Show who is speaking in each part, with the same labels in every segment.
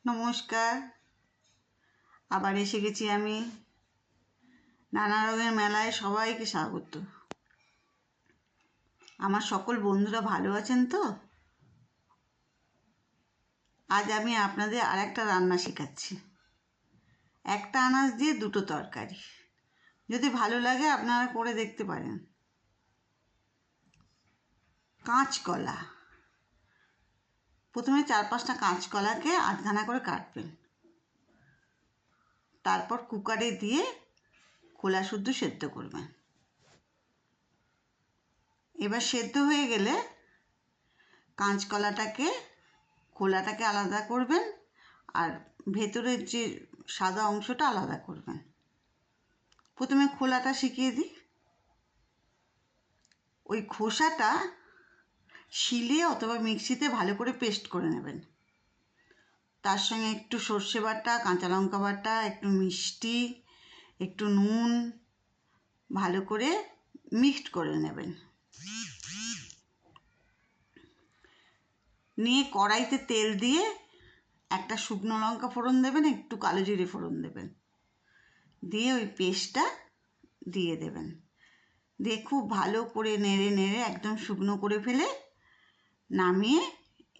Speaker 1: নমস্কার, আবার এসে গেছি আমি। নানা রঙের মেলায় সবাইকে স্বাগত। আমার সকল বন্ধুরা ভালো আছেন তো? আজ আমি আপনাদের আরেকটা রান্না শেখাচ্ছি। একটা আনাজ দিয়ে দুটো তরকারি। যদি ভালো লাগে আপনারা করে দেখতে পারেন। কাঁচকলা, প্রথমে 4-5টা কাঁচকলাকে আধখানা করে কাটবেন। তারপর কুকারে দিয়ে খোলা শুদ্ধ সেদ্ধ করবেন। এবার সেদ্ধ হয়ে গেলে কাঁচকলাটাকে খোলাটাকে আলাদা করবেন আর ভেতরের যে সাদা অংশটা আলাদা করবেন। প্রথমে খোলাটা শিখিয়ে দিই। ওই খোসাটা শিলে অথবা মিক্সিতে ভালো করে পেস্ট করে নেবেন। তার সঙ্গে একটু সর্ষে বাটা, কাঁচা লঙ্কা বাটা, একটু মিষ্টি, একটু নুন ভালো করে মিক্সড করে নেবেন। নিয়ে কড়াইতে তেল দিয়ে একটা শুকনো লঙ্কা ফোড়ন দেবেন, একটু কালো জিরে ফোড়ন দেবেন, দিয়ে ওই পেস্টটা দিয়ে দেবেন। দিয়ে খুব ভালো করে নেড়ে নেড়ে একদম শুকনো করে ফেলে নামিয়ে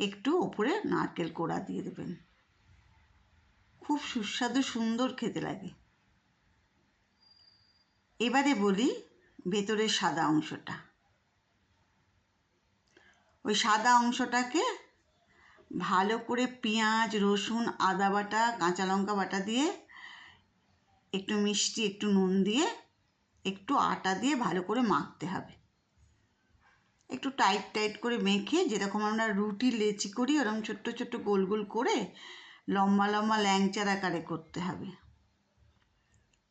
Speaker 1: একটু ওপরে নারকেল কোড়া দিয়ে দেবেন। খুব সুস্বাদু সুন্দর খেতে লাগে। এবারে বলি ভেতরের সাদা অংশটা। ওই সাদা অংশটাকে ভালো করে পেঁয়াজ, রসুন, আদা বাটা, কাঁচা লঙ্কা বাটা দিয়ে একটু মিষ্টি, একটু নুন দিয়ে একটু আটা দিয়ে ভালো করে মাখতে হবে। একটু টাইট টাইট করে মেখে যেরকম আমরা রুটি লেচি করি ওরকম ছোট্ট ছোট্ট গোল গোল করে লম্বা লম্বা ল্যাংচার আকারে করতে হবে।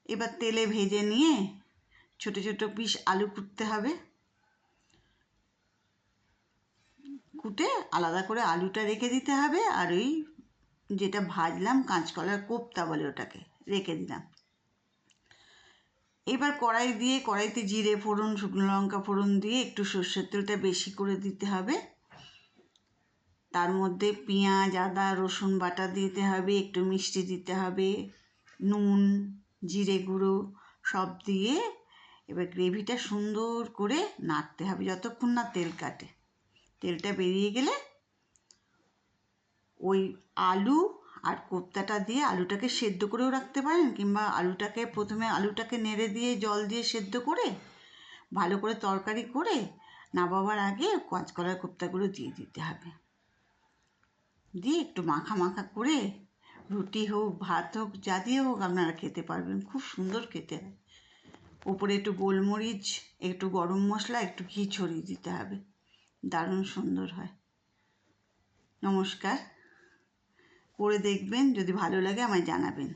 Speaker 1: এবার তেলে ভেজে নিয়ে ছোট ছোট পিস আলু কুটতে হবে। কুটে আলাদা করে আলুটা রেখে দিতে হবে, আর ওই যেটা ভাজলাম কাঁচকলার কোপ্তা বলে ওটাকে রেখে দিলাম। এবার কড়াইতে জিরে ফোড়ন, শুকনো লঙ্কা ফোড়ন দিয়ে একটু সর্ষের তেলটা বেশি করে দিতে হবে। তার মধ্যে পেঁয়াজ, আদা, রসুন বাটা দিতে হবে, একটু মিষ্টি দিতে হবে, নুন, জিরে গুঁড়ো সব দিয়ে এবার গ্রেভিটা সুন্দর করে নাড়তে হবে যতক্ষণ না তেল কাটে। তেলটা বেরিয়ে গেলে ওই আলু আর কোপ্তাটা দিয়ে আলুটাকে সেদ্ধ করেও রাখতে পারেন, কিংবা প্রথমে আলুটাকে নেড়ে দিয়ে জল দিয়ে সেদ্ধ করে ভালো করে তরকারি করে নামাবার আগে কাঁচকলার কোপ্তাগুলো দিয়ে দিতে হবে। দিয়ে একটু মাখা মাখা করে রুটি হোক, ভাত হোক, যা দিয়ে হোক আপনারা খেতে পারবেন। খুব সুন্দর খেতে হয়। উপরে একটু গোলমরিচ, একটু গরম মশলা, একটু ঘি ছড়িয়ে দিতে হবে। দারুণ সুন্দর হয়। নমস্কার, করে দেখবেন, যদি ভালো লাগে আমায় জানাবেন।